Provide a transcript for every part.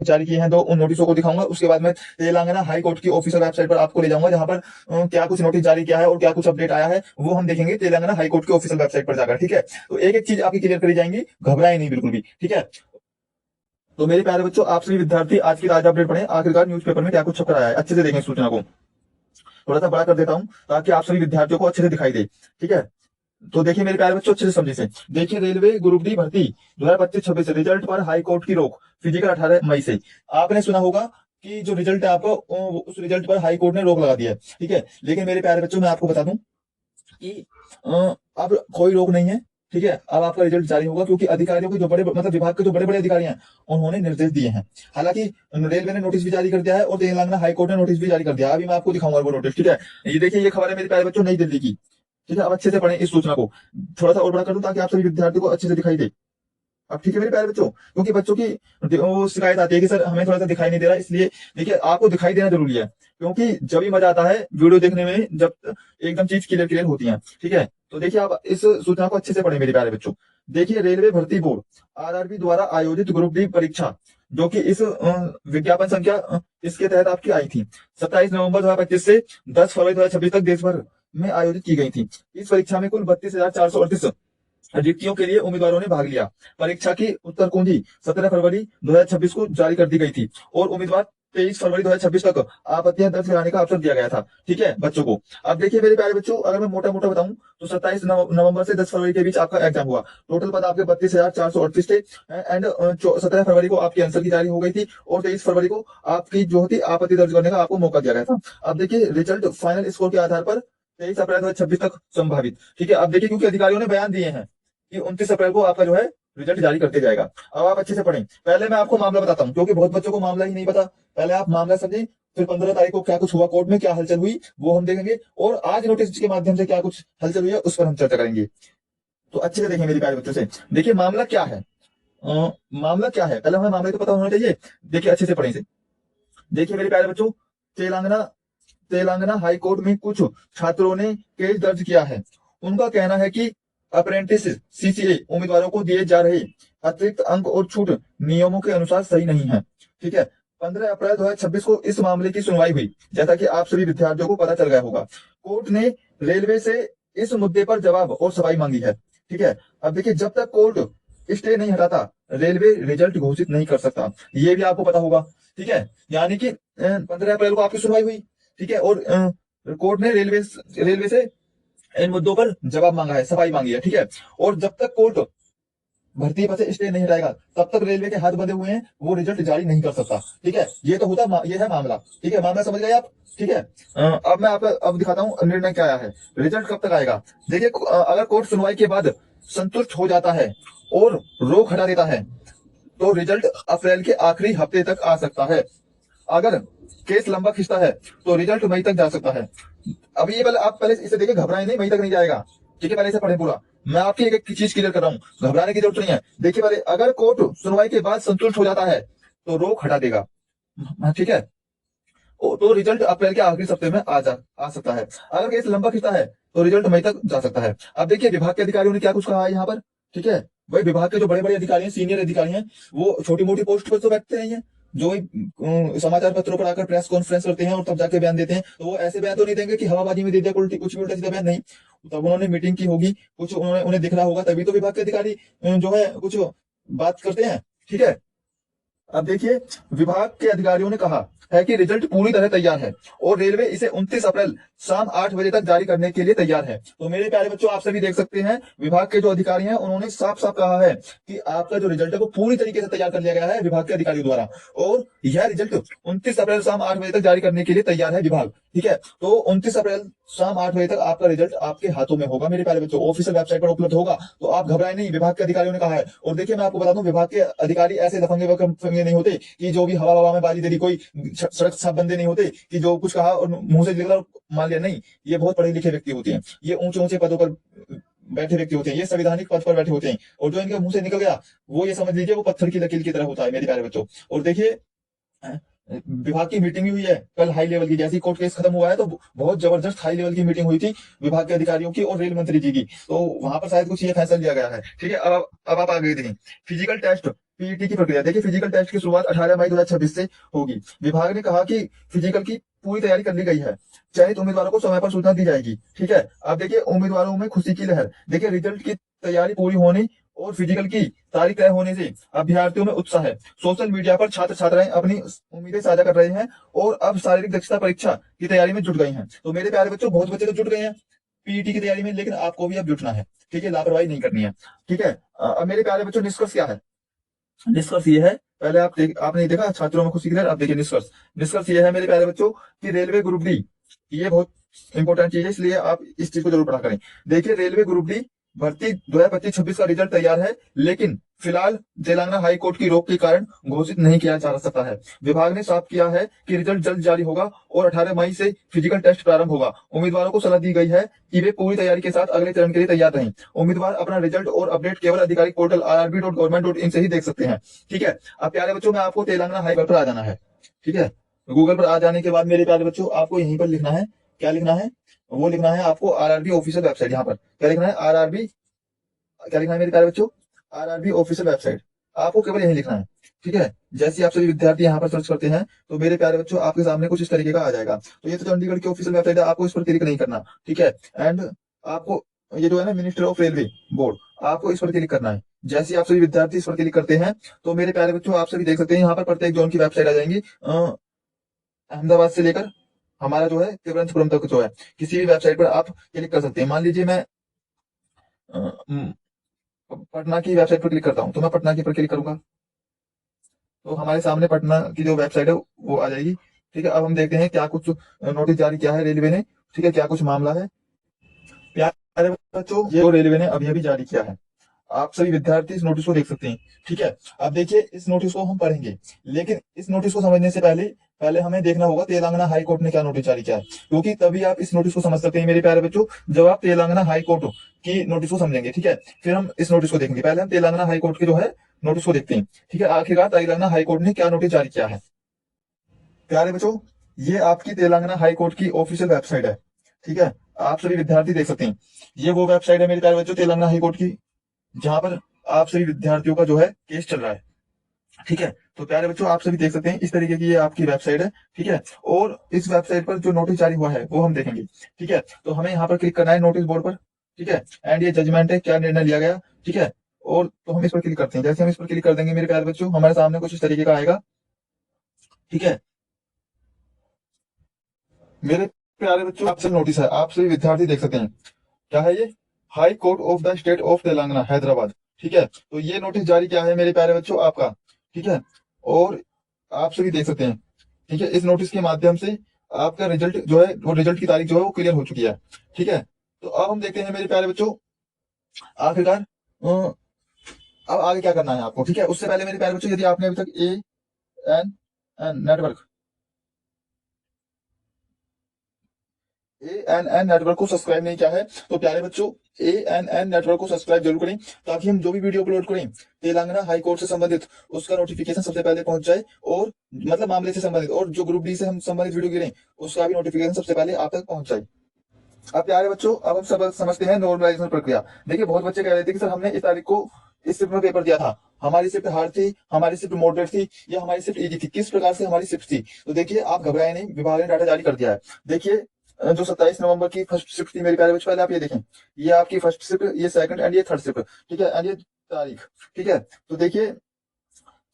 जारी किए हैं तो उन नोटिसों को दिखाऊंगा। उसके बाद मैं तेलंगाना हाई कोर्ट की ऑफिशियल वेबसाइट पर आपको ले जाऊंगा, जहां पर क्या कुछ नोटिस जारी किया है और क्या कुछ अपडेट आया है वो हम देखेंगे तेलंगाना हाई कोर्ट की ऑफिशियल वेबसाइट पर जाकर। ठीक है, तो एक एक चीज आपकी क्लियर करी जाएंगी, घबराए नहीं बिल्कुल भी। ठीक है, तो मेरे प्यारे बच्चों, आप सभी विद्यार्थी आज की ताजा अपडेट पढ़ें। आखिरकार न्यूज़पेपर में क्या कुछ छप कर आया है, अच्छे से देखें सूचना को। थोड़ा सा बड़ा कर देता हूं ताकि आप सभी विद्यार्थियों को अच्छे से दिखाई दे। ठीक है, तो देखिए मेरे प्यारे बच्चों, अच्छे से समझे से देखिए, रेलवे ग्रुप डी भर्ती 2025-26 रिजल्ट पर हाई कोर्ट की रोक, फिजिकल 18 मई से। आपने सुना होगा कि जो रिजल्ट है आपको, उस रिजल्ट पर हाई कोर्ट ने रोक लगा दिया है। ठीक है, लेकिन मेरे प्यारे बच्चों, मैं आपको बता दूं कि अब कोई रोक नहीं है। ठीक है, अब आपका रिजल्ट जारी होगा, क्योंकि अधिकारियों के जो बड़े मतलब विभाग के जो बड़े बड़े अधिकारी हैं उन्होंने निर्देश दिए हैं। हालांकि रेलवे ने नोटिस भी जारी कर दिया है और तेलंगाना हाई कोर्ट ने नोटिस भी जारी कर दिया है। अभी मैं आपको दिखाऊंगा वो नोटिस। ठीक है, ये देखिए, ये खबर है मेरे प्यारे बच्चों नई दिल्ली की। ठीक है, अब अच्छे से पढ़ें इस सूचना को। थोड़ा सा और बड़ा कर दूं ताकि आप सभी विद्यार्थियों को अच्छे से दिखाई दे। अब ठीक है मेरे प्यारे बच्चों, क्योंकि बच्चों की वो शिकायत आती है कि सर हमें थोड़ा सा दिखाई नहीं दे रहा, इसलिए देखिए आपको दिखाई देना जरूरी है, क्योंकि जब ही मजा आता है वीडियो देखने में, जब एकदम चीज क्लियर क्लियर होती है। ठीक है, तो देखिए आप इस सूचना को अच्छे से पढ़ें मेरे प्यारे बच्चों। देखिए, रेलवे भर्ती बोर्ड आरआरबी द्वारा आयोजित ग्रुप डी परीक्षा, जो कि इस विज्ञापन संख्या इसके तहत आपकी आई थी 27 नवंबर 2025 से 10 फरवरी 2026 तक देश भर में आयोजित की गई थी। इस परीक्षा में कुल 32,438 रिक्तियों के लिए उम्मीदवारों ने भाग लिया। परीक्षा की उत्तर कुंजी 17 फरवरी 2026 को जारी कर दी गई थी और उम्मीदवार 23 फरवरी 2026 तक आपत्तियां दर्ज कराने का अवसर दिया गया था। ठीक है बच्चों को, अब देखिए मेरे प्यारे बच्चों, अगर मैं मोटा मोटा बताऊं तो 27 नवंबर से 10 फरवरी के बीच आपका एग्जाम हुआ। टोटल पद आपके 32,438 थे एंड 17 फरवरी को आपकी आंसर की जारी हो गई थी और 23 फरवरी को आपकी जो थी आपत्ति दर्ज करने का आपको मौका दिया गया था। अब देखिए, रिजल्ट फाइनल स्कोर के आधार पर 23 अप्रैल 2026 तक संभावित। ठीक है, अब देखिए, क्योंकि अधिकारियों ने बयान दिए हैं कि 29 अप्रैल को आपका जो है रिजल्ट जारी करते जाएगा। अब आप अच्छे से पढ़ें। पहले मैं आपको मामला बताता हूँ, क्योंकि बहुत बच्चों को मामला ही नहीं पता। पहले आप मामला समझें, फिर 15 तारीख को क्या कुछ हुआ, कोर्ट में क्या हलचल हुई वो हम देखेंगे, और आज नोटिस के माध्यम से क्या कुछ हलचल हुई है उस पर हम चर्चा करेंगे। तो अच्छे से देखें मेरी प्यारे बच्चों से। देखिए मामला क्या है, मामला क्या है, पहले हमें मामले तो पता होना चाहिए। देखिए अच्छे से पढ़ें इसे। देखिए मेरे प्यारे बच्चों, तेलंगाना तेलंगाना हाई कोर्ट में कुछ छात्रों ने केस दर्ज किया है। उनका कहना है कि अप्रेंटिस सीसीए उम्मीदवारों को दिए जा रहे अतिरिक्त अंक और छूट नियमों के अनुसार सही नहीं है। ठीक है, 15 अप्रैल 2026 को इस मामले की सुनवाई हुई, जैसा कि आप सभी विद्यार्थियों को पता चल गया होगा। कोर्ट ने रेलवे से इस मुद्दे पर जवाब और सफाई मांगी है। ठीक है, अब देखिए, जब तक कोर्ट स्टे नहीं हटाता रेलवे रिजल्ट घोषित नहीं कर सकता, ये भी आपको पता होगा। ठीक है, यानी कि 15 अप्रैल को आपकी सुनवाई हुई। ठीक है, और कोर्ट ने रेलवे से इन मुद्दों पर जवाब मांगा है, सफाई मांगी है। ठीक है, और जब तक कोर्ट भर्ती पर से स्टे नहीं हटाएगा तब तक रेलवे के हाथ बंधे हुए हैं, वो रिजल्ट जारी नहीं कर सकता। ठीक है, ये तो ये है मामला। ठीक है, मामला समझ गए आप। ठीक है, अब मैं आपको अब दिखाता हूँ निर्णय क्या आया है, रिजल्ट कब तक आएगा। देखिए, अगर कोर्ट सुनवाई के बाद संतुष्ट हो जाता है और रोक हटा देता है तो रिजल्ट अप्रैल के आखिरी हफ्ते तक आ सकता है। अगर केस लंबा खिंचता है तो रिजल्ट मई तक जा सकता है। अभी ये आप पहले इसे देखिए, घबराए नहीं, मई तक नहीं जाएगा। ठीक है, पहले इसे पढ़े पूरा। मैं आपकी एक एक चीज क्लियर कर रहा हूँ, घबराने की जरूरत नहीं है। देखिए पहले, अगर कोर्ट सुनवाई के बाद संतुष्ट हो जाता है तो रोक हटा देगा। ठीक है, तो रिजल्ट अप्रैल के आखिरी सप्ताह में आ सकता है। अगर केस लंबा खिंचता है तो रिजल्ट मई तक जा सकता है। अब देखिए, विभाग के अधिकारियों ने क्या कुछ कहा है यहाँ पर। ठीक है भाई, विभाग के जो बड़े बड़े अधिकारी हैं, सीनियर अधिकारी हैं, वो छोटी मोटी पोस्ट पर तो बैठते नहीं है। जो समाचार पत्रों पर आकर प्रेस कॉन्फ्रेंस करते हैं और तब जाके बयान देते हैं, तो वो ऐसे बयान तो नहीं देंगे कि हवाबाजी में दे दिया कुछ भी उल्टा सीधा बयान, नहीं। तब उन्होंने मीटिंग की होगी, कुछ उन्हें दिख रहा होगा, तभी तो विभाग के अधिकारी जो है कुछ बात करते हैं। ठीक है, अब देखिए, विभाग के अधिकारियों ने कहा है कि रिजल्ट पूरी तरह तैयार है और रेलवे इसे 29 अप्रैल शाम 8 बजे तक जारी करने के लिए तैयार है। तो मेरे प्यारे बच्चों, आप सभी देख सकते हैं, विभाग के जो अधिकारी हैं उन्होंने साफ साफ कहा है कि आपका जो रिजल्ट है वो पूरी तरीके से तैयार कर लिया गया है विभाग के अधिकारियों द्वारा, और यह रिजल्ट 29 अप्रैल शाम 8 बजे तक जारी करने के लिए तैयार है विभाग। ठीक है, तो 29 अप्रैल शाम 8 बजे तक आपका रिजल्ट आपके हाथों में होगा मेरे प्यारे बच्चों, ऑफिशियल वेबसाइट पर उपलब्ध होगा। तो आप घबराए नहीं, विभाग के अधिकारियों ने कहा है। और देखिए, मैं आपको बता दूं, विभाग के अधिकारी ऐसे दफंगे वफंगे नहीं होते कि जो भी हवा में बाजी दे दी, कोई सड़क छाप बंदे नहीं होते कि जो कुछ कहा और मुंह से निकला मान लिया, नहीं। ये बहुत पढ़े लिखे व्यक्ति होते हैं, ये ऊंचे ऊंचे पदों पर बैठे व्यक्ति होते हैं, ये संवैधानिक पद पर बैठे होते हैं, और जो इनके मुंह से निकल गया वो ये समझ लीजिए वो पत्थर की लकीर की तरह होता है मेरे प्यारे बच्चों। और देखिए, विभाग की मीटिंग भी हुई है कल हाई लेवल की, जैसे कोर्ट केस खत्म हुआ है तो बहुत जबरदस्त हाई लेवल की मीटिंग हुई थी विभाग के अधिकारियों की और रेल मंत्री जी की, तो वहां पर शायद कुछ ये फैसला लिया गया है। ठीक है, अब आप आगे देखें। फिजिकल टेस्ट पीईटी की प्रक्रिया। देखिए फिजिकल टेस्ट की शुरुआत 18 मई 2026 से होगी। विभाग ने कहा कि फिजिकल की पूरी तैयारी कर ली गई है। चयनित उम्मीदवारों को समय पर सूचना दी जाएगी। ठीक है, अब देखिए उम्मीदवारों में खुशी की लहर। देखिए रिजल्ट की तैयारी पूरी होने और फिजिकल की तारीख तय होने से अभ्यर्थियों में उत्साह है। सोशल मीडिया पर छात्र छात्राएं अपनी उम्मीदें साझा कर रहे हैं और अब शारीरिक दक्षता परीक्षा की तैयारी में जुट गई हैं। तो मेरे प्यारे बच्चों, बहुत बच्चे तो जुट गए हैं पीईटी की तैयारी में, लेकिन आपको भी अब जुटना है। ठीक है, लापरवाही नहीं करनी है। ठीक है, अब मेरे प्यारे बच्चों निष्कर्ष क्या है? निष्कर्ष ये है, पहले आपने देखा छात्रों में खुशी की लहर, अब देखिए निष्कर्ष। निष्कर्ष ये है मेरे प्यारे बच्चों कि रेलवे ग्रुप डी, ये बहुत इंपॉर्टेंट चीज है, इसलिए आप इस चीज को जरूर पढ़ा करें। देखिए रेलवे ग्रुप डी भर्ती 2025-26 का रिजल्ट तैयार है, लेकिन फिलहाल तेलंगाना हाई कोर्ट की रोक के कारण घोषित नहीं किया जा सकता है। विभाग ने साफ किया है कि रिजल्ट जल्द जारी होगा और 18 मई से फिजिकल टेस्ट प्रारंभ होगा। उम्मीदवारों को सलाह दी गई है कि वे पूरी तैयारी के साथ अगले चरण के लिए तैयार रहें। उम्मीदवार अपना रिजल्ट और अपडेट केवल आधिकारिक पोर्टल rrb.government.in से ही देख सकते हैं। ठीक है, अब प्यारे बच्चों में आपको तेलंगाना हाई कोर्ट पर आ जाना है। ठीक है, गूगल पर आ जाने के बाद मेरे प्यारे बच्चों आपको यहीं पर लिखना है, क्या लिखना है? वो लिखना है आपको आरआरबी ऑफिशियल वेबसाइट। यहाँ पर क्या लिखना है? आरआरबी, क्या लिखना है मेरे प्यारे बच्चों? RRB official website. आपको केवल यही लिखना है। ठीक है, जैसे ही आप सभी विद्यार्थी यहाँ पर सर्च करते हैं तो मेरे प्यारे बच्चों आपके सामने कुछ इस तरीके का आ जाएगा। तो ये तो चंडीगढ़ की ऑफिशियल वेबसाइट है, आपको इस पर क्लिक नहीं करना। ठीक है, एंड आपको ये जो है ना मिनिस्ट्री ऑफ रेलवे बोर्ड, आपको इस पर क्लिक करना है। जैसे ही आप सभी विद्यार्थी इस पर क्लिक करते हैं तो मेरे प्यारे बच्चों आप सभी देख सकते हैं यहाँ पर प्रत्येक जोन की वेबसाइट आ जाएंगी। अहमदाबाद से लेकर हमारा जो है तिरुवनंतपुरम तक जो है किसी भी वेबसाइट पर आप क्लिक कर सकते हैं। मान लीजिए मैं पटना की वेबसाइट पर क्लिक करता हूँ, तो मैं पटना की पर क्लिक करूंगा तो हमारे सामने पटना की जो वेबसाइट है वो आ जाएगी। ठीक है, अब हम देखते हैं क्या कुछ नोटिस जारी किया है रेलवे ने। ठीक है, क्या कुछ मामला है प्यारे बच्चों, ये रेलवे ने अभी अभी जारी किया है। आप सभी विद्यार्थी इस नोटिस को देख सकते हैं। ठीक है, अब देखिए इस नोटिस को हम पढ़ेंगे, लेकिन इस नोटिस को समझने से पहले पहले हमें देखना होगा तेलंगाना हाई कोर्ट ने क्या नोटिस जारी किया है, क्योंकि तभी आप इस नोटिस को समझ सकते हैं मेरे प्यारे बच्चों, जब आप तेलंगाना हाई कोर्ट की नोटिस को समझेंगे। ठीक है, फिर हम इस नोटिस को देखेंगे। पहले हम तेलंगाना हाई कोर्ट के जो है नोटिस को देखते हैं। ठीक है, आखिरकार तेलंगाना हाई कोर्ट ने क्या नोटिस जारी किया है प्यारे बच्चों? ये आपकी तेलंगाना हाई कोर्ट की ऑफिशियल वेबसाइट है। ठीक है, आप सभी विद्यार्थी देख सकते हैं, ये वो वेबसाइट है मेरे प्यारे बच्चों तेलंगाना हाई कोर्ट की, जहां पर आप सभी विद्यार्थियों का जो है केस चल रहा है। ठीक है, तो प्यारे बच्चों आप सभी देख सकते हैं इस तरीके की ये आपकी वेबसाइट है। ठीक है, और इस वेबसाइट पर जो नोटिस जारी हुआ है वो हम देखेंगे। ठीक है, तो हमें यहाँ पर क्लिक करना है नोटिस बोर्ड पर। ठीक है, एंड ये जजमेंट है, क्या निर्णय लिया गया। ठीक है, और तो हम इस पर क्लिक करते हैं। जैसे हम इस पर क्लिक कर देंगे मेरे प्यारे बच्चों, हमारे सामने कुछ इस तरीके का आएगा। ठीक है, मेरे प्यारे बच्चों आपसे नोटिस है, आप सभी विद्यार्थी देख सकते हैं, क्या है ये? High court of the state of Telangana Hyderabad. ठीक है, तो ये नोटिस जारी किया है मेरे प्यारे बच्चों आपका। ठीक है, और आप सभी देख सकते हैं। ठीक है, इस नोटिस के माध्यम से आपका रिजल्ट जो है वो रिजल्ट की तारीख जो है वो क्लियर हो चुकी है। ठीक है, तो अब हम देखते हैं मेरे प्यारे बच्चों आखिरकार अब आगे क्या करना है आपको। ठीक है, उससे पहले मेरे प्यारे बच्चों यदि आपने अभी तक N N network ANN network को सब्सक्राइब नहीं किया है तो प्यारे बच्चों ANN नेटवर्क को सब्सक्राइब जरूर करें, ताकि हम जो भी वीडियो अपलोड करें तेलंगाना हाई कोर्ट से संबंधित उसका नोटिफिकेशन सबसे पहले पहुंच जाए, और मतलब मामले से संबंधित, और जो ग्रुप डी से हम संबंधित वीडियो गिरें उसका भी नोटिफिकेशन सबसे पहले आप तक पहुंच जाए। अब प्यारे बच्चों अब हम सब समझते हैं नॉर्मलाइजेशन प्रक्रिया। देखिए बहुत बच्चे कह रहे थे कि सर हमने इस तारीख को इस शिफ्ट में पेपर दिया था, हमारी शिफ्ट हार्ड थी, हमारी शिफ्ट मॉडरेट थी, या हमारी शिफ्ट इजी थी, किस प्रकार से हमारी शिफ्ट थी। तो देखिए आप घबराए नहीं, विभाग ने डाटा जारी कर दिया है। देखिए जो 27 नवंबर की फर्स्ट शिफ्ट थी मेरे प्यारे बच्चों, पहले आप ये देखें, ये आपकी फर्स्ट शिफ्ट, ये सेकंड एंड ये थर्ड शिफ्ट। ठीक है, एंड ये तारीख। ठीक है, तो देखिए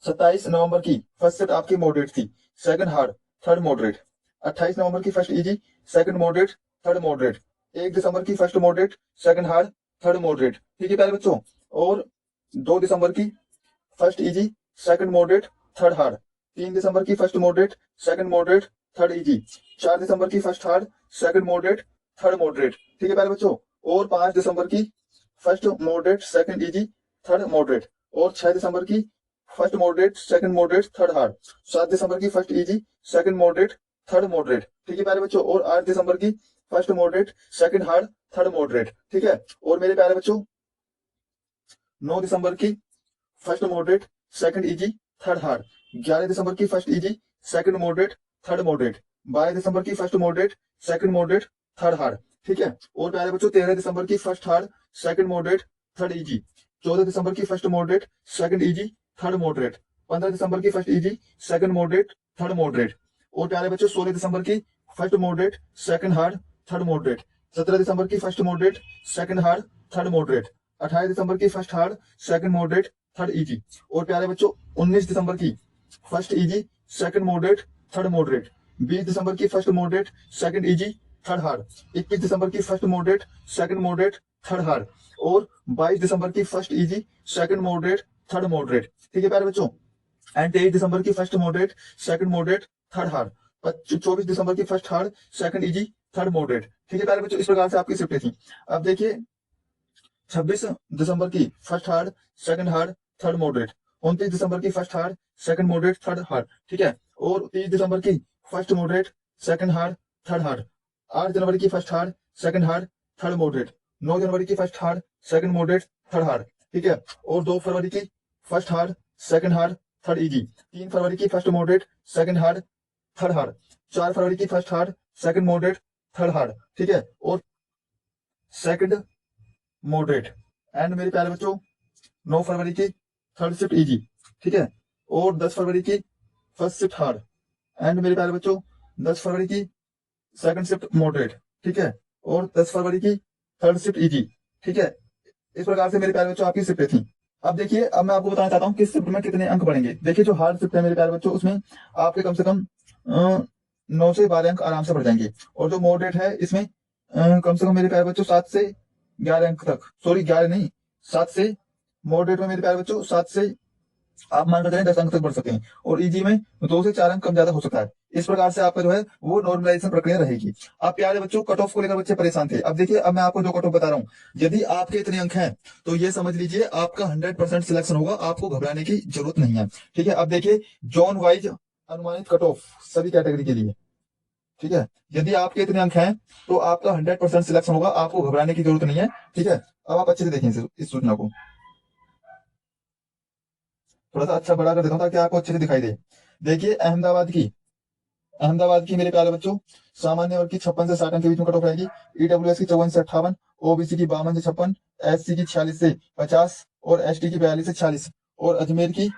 27 नवंबर की फर्स्ट शिफ्ट आपकी मॉडरेट थी, सेकंड हार्ड, थर्ड मॉडरेट। 28 नवंबर की first easy, second moderate, third moderate. 1 दिसंबर की first moderate, second hard, third moderate. ठीक है प्यारे बच्चों, और 2 दिसंबर की first easy, second moderate, third hard. 3 दिसंबर की first moderate, second moderate, third easy. 4 दिसंबर की first hard, second moderate, third moderate. ठीक है प्यारे बच्चों, और 5 दिसंबर की first moderate, second easy, third moderate. और 6 दिसंबर की first moderate, second moderate, third hard. 7 दिसंबर की first easy, second moderate, third moderate. ठीक है प्यारे बच्चों, और 8 दिसंबर की first moderate, second hard, third moderate. ठीक है, और मेरे प्यारे बच्चों 9 दिसंबर की first moderate, second easy, third hard. 11 दिसंबर की first easy, second moderate, third moderate. 12 दिसंबर की first moderate, second moderate, third hard. ठीक है, और प्यारे बच्चों 13 दिसंबर की first hard, second moderate, third easy. 14 दिसंबर की first moderate, second easy, third moderate. 15 दिसंबर की first easy, second moderate, third moderate. और प्यारे बच्चों 16 दिसंबर की first moderate, second hard, third moderate. 17 दिसंबर की first moderate, second hard, third moderate. 28 दिसंबर की first hard, second moderate, third easy. और प्यारे बच्चों 19 दिसंबर की first easy, second moderate, third moderate. 20 दिसंबर की first moderate, second easy, third hard. 21 दिसंबर की first moderate, second moderate, third hard. और 22 दिसंबर की first easy, second moderate, third moderate. ठीक है प्यारे बच्चों। एंड 23 दिसंबर की first moderate, second moderate, third hard. 24 दिसंबर की first hard, second easy, third moderate. ठीक है प्यारे बच्चों, इस प्रकार से आपकी शिफ्टें थी। अब देखिए 26 दिसंबर की first hard, second hard, third moderate. 29 दिसंबर की first hard, second moderate, third hard. ठीक है। और 30 दिसंबर की first moderate, second hard, third hard. 8 जनवरी की first hard, second hard, third moderate. 9 जनवरी की first hard, second moderate, third hard. ठीक है। और 2 फरवरी की first hard, second hard, third easy. 3 फरवरी की first moderate, second hard, third hard. 4 फरवरी की first hard, second moderate, third hard. ठीक है। और सेकंड मॉडरेट। एंड मेरे प्यारे बच्चों 9 फरवरी की थर्ड शिफ्ट इजी। ठीक है। और 10 फरवरी की फर्स्ट शिफ्ट हार्ड। एंड मेरे प्यारे बच्चों 10 फरवरी की सेकंड शिफ्ट मॉडरेट। ठीक है। और 10 फरवरी की थर्ड शिफ्ट इजी। ठीक है। इस प्रकार से मेरे प्यारे बच्चों आपकी शिफ्टें थी। अब देखिए, अब मैं आपको बताना चाहता हूँ किस शिफ्ट में कितने अंक बढ़ेंगे। देखिए जो हार्ड शिफ्ट है मेरे प्यारे बच्चों, उसमें आपके कम से कम 9 से 12 अंक आराम से बढ़ जाएंगे। और जो मॉडरेट है इसमें कम से कम मेरे प्यारे बच्चों 7 से 11 अंक तक, सॉरी 11 नहीं, 7 से, मॉडरेट में मेरे प्यारे बच्चों 7 से आप मान कर चलें 10 अंक तक बढ़ सकते हैं। और इजी में 2 से 4 अंक कम ज्यादा हो सकता है। इस प्रकार से आपका जो है वो नॉर्मलाइजेशन प्रक्रिया रहेगी। आप प्यारे बच्चों कट ऑफ को लेकर बच्चे परेशान थे। अब देखिए, अब मैं आपको जो कट ऑफ बता रहा हूँ, यदि आपके इतने अंक हैं तो ये समझ लीजिए आपका 100% सिलेक्शन होगा, आपको घबराने की जरूरत नहीं है। ठीक है। अब देखिए जोन वाइज अनुमानित कट ऑफ सभी कैटेगरी के लिए। ठीक है। यदि आपके इतने अंक हैं तो आपका 100% सिलेक्शन होगा, आपको घबराने की जरूरत नहीं है। ठीक है। अब आप अच्छे से देखें इस सूचना को, थोड़ा सा अच्छा बड़ा कर देता हूँ ताकि आपको अच्छे से दिखाई दे। देखिए अहमदाबाद की मेरे प्यारे बच्चों सामान्य वर्ग की 56 से 60 अंक के बीच में कट ऑफ रहेगी। ईडब्ल्यूएस की 54 से 58, ओबीसी की 52 से 56, एससी की 46 से 50 और एसटी की 42 से 46। और अजमेर की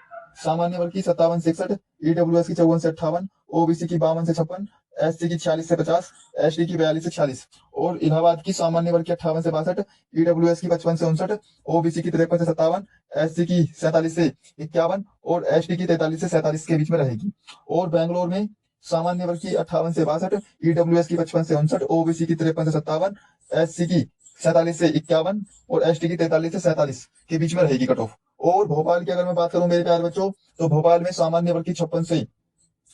सामान्य वर्ग की 57 से 61, ईडब्ल्यूएस की 54 से 58, ओबीसी की 52 से 56, एससी की 46 से 50, एसटी की 42 से 46। और इलाहाबाद की सामान्य वर्ग की 58 से 62, ईडब्ल्यूएस की 55 से 59, ओबीसी की 53 से 57, एससी की 47 से 51 और एसटी की 43 से 47 के बीच में रहेगी। और बेंगलोर में सामान्य वर्ग की 58 से 62, ईडब्ल्यूएस की 55 से 59, ओबीसी की 53 से 57, एससी की 47 से 51 और एसटी की 43 से 47 के बीच में रहेगी कट ऑफ। और भोपाल की अगर मैं बात करूं मेरे प्यारे बच्चों, तो भोपाल में सामान्य वर्ग की 56 से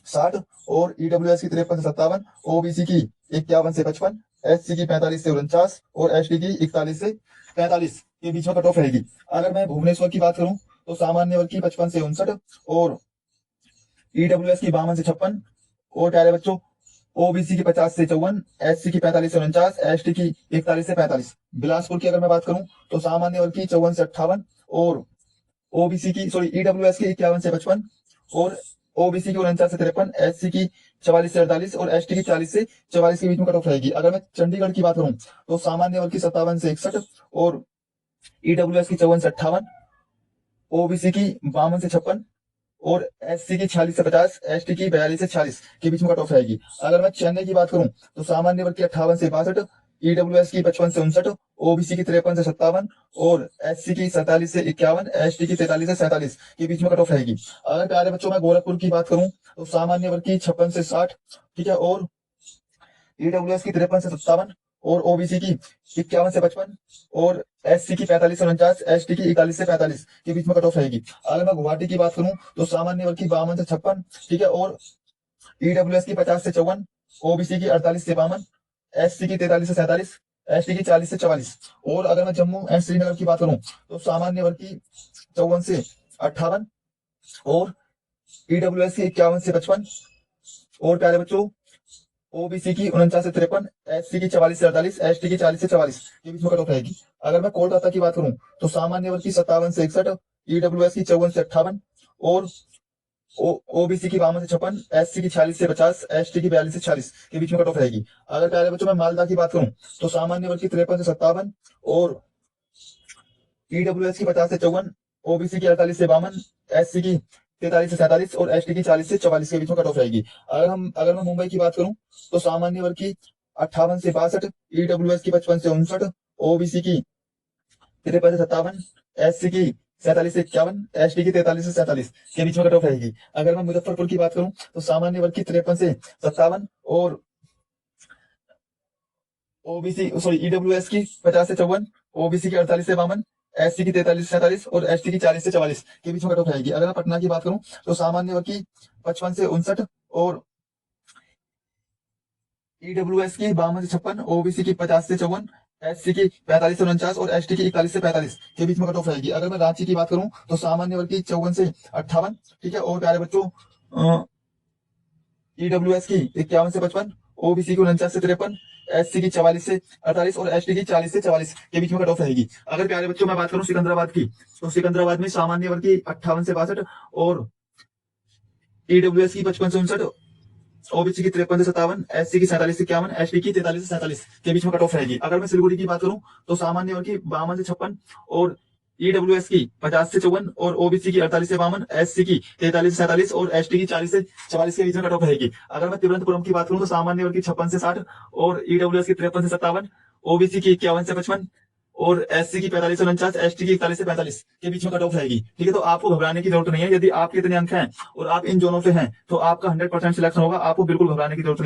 60 और ईडब्ल्यूएस की 53 से 57, ओबीसी की 51 से 55, एससी की 45 से 49 और एसटी की 41 से 45 के बीच में कट ऑफ रहेगी। अगर मैं भुवनेश्वर की बात करूं तो सामान्य वर्ग की 55 से 59 और ईडब्ल्यूएस की 52 से 56 और प्यारे बच्चों ओबीसी की 50 से 54, एससी की 45 से 49, एसटी की 41 से 45। बिलासपुर की अगर मैं बात करूं तो सामान्य वर्ग की 54 से 58 और ओबीसी की सॉरी ईडब्ल्यूएस की 51 से 55 और ओबीसी की 49 से 53, एससी की 44 से 48 और एसटी की 40 से 44 के बीच में कट ऑफ रहेगी। अगर मैं चंडीगढ़ की बात करूं तो सामान्य वर्ग की 57 से 61 और ईडब्ल्यूएस की 54 से 58, ओबीसी की 52 से 56 और एससी की 46 से 50, एसटी की 42 से 46 के बीच में कट ऑफ रहेगी। अगर मैं चेन्नई की बात करूं तो सामान्य वर्ग की 58 से 62, ईडब्ल्यूएस की 55 से 59, ओबीसी की 53 से 57 और एससी की 47 से 51, एसटी की 43 से 47 के बीच में कट ऑफ रहेगी। अगर प्यारे बच्चों मैं गोरखपुर की बात करूं तो सामान्य वर्ग की 56 से 60, ठीक है, और ईडब्ल्यूएस की 53 से 57 और ओबीसी की 51 से 55 और एससी की 45 से 49, एसटी की 41 से 45 के बीच में कट ऑफ रहेगी। अगर मैं गुवाहाटी की बात करूं तो सामान्य वर्ग की 52 से 56, ठीक है, और ईडब्ल्यूएस की 50 से 54, ओबीसी की 48 से 52, एससी की 43 से 47, एसटी की 40 से 44। और अगर मैं जम्मू एंड श्रीनगर की बात करूं तो सामान्य वर्ग की 54 से 58 और ईडब्ल्यूएस की 51 से 55 और प्यारे बच्चों ओबीसी की 49 से 53, एससी की 44 से 48, एसटी की 40 से 44 के बीच में कट ऑफ रहेगी। अगर मैं कोलकाता की बात करूं तो सामान्य वर्ग की 57 से 61, ईडब्ल्यूएस की 54 से 58 और ओबीसी की 52 से 56, एससी की 46 से 50, एसटी की 42 से 46 के बीच में कट ऑफ रहेगी। अगर प्यारे बच्चों मैं मालदा की बात करूं तो सामान्य वर्ग की 53 से 57 और ईडब्ल्यूएस की 50 से 54, ओबीसी की 48 से 52, एससी की 43 से 47 और एसटी की 40 से 44 के बीच में कट ऑफ रहेगी। अगर मैं मुंबई की बात करूं तो सामान्य वर्ग की 58 से 62, ईडब्ल्यूएस की 55 से 59, ओबीसी की 53 से 57, एससी की 47 से 51, एसटी की 43 से 47 के बीच में कट ऑफ रहेगी। अगर मैं मुजफ्फरपुर की बात करूं तो सामान्य वर्ग की 53 से 57 और ओबीसी सॉरी ईडब्ल्यूएस की 50 से 54, ओबीसी की 48 से 52, एससी की 43 से 47 और एसटी की 40 से 44 के बीच में कट ऑफ रहेगी। अगर मैं पटना की बात करूं तो सामान्य वर्ग की 55 से 59 और ईडब्ल्यूएस की 52 से 56, ओबीसी की 50 से 54, एससी की 45 से 49 और एसटी की 41 से 45 के बीच में कट ऑफ रहेगी। अगर मैं रांची की बात करूं तो सामान्य वर्ग की 54 से 58, ठीक है, और प्यारे बच्चों ईडब्ल्यूएस की 51 से 55, ओबीसी की 49 से 53, एससी की 44 से 48 और एसटी की 40 से 44 के बीच में कट ऑफ रहेगी। अगर प्यारे बच्चों मैं बात करूं सिकंदराबाद की तो सिकंदराबाद में सामान्य वर्ग की 58 से 62 और ईडब्ल्यूएस की 55 से 59, ओबीसी की 53 से 57, एससी की 47 से 51, एसटी की 43 से 47 के बीच में कट ऑफ रहेगी। अगर मैं सिलीगुड़ी की बात करूं तो सामान्य वर्ग की 52 से 56 और ईडब्ल्यूएस की 50 से 54 और ओबीसी की 48 से 52, एससी की 43 से 47 और एसटी की 40 से 44 के बीच में कट ऑफ रहेगी। अगर मैं तिरुवनंतपुरम की बात करूं तो सामान्य वर्ग की 56 से 60 और ईडब्ल्यूएस की 53 से 57, ओबीसी की 51 से 55 और एससी की 45 से 49, एसटी की 41 से 45 के बीच में कट ऑफ रहेगी। ठीक है, तो आपको घबराने की जरूरत नहीं है। यदि आपके इतने अंक हैं और आप इन जोनों पे हैं तो आपका 100% सिलेक्शन होगा, आपको बिल्कुल घबराने की जरूरत नहीं है।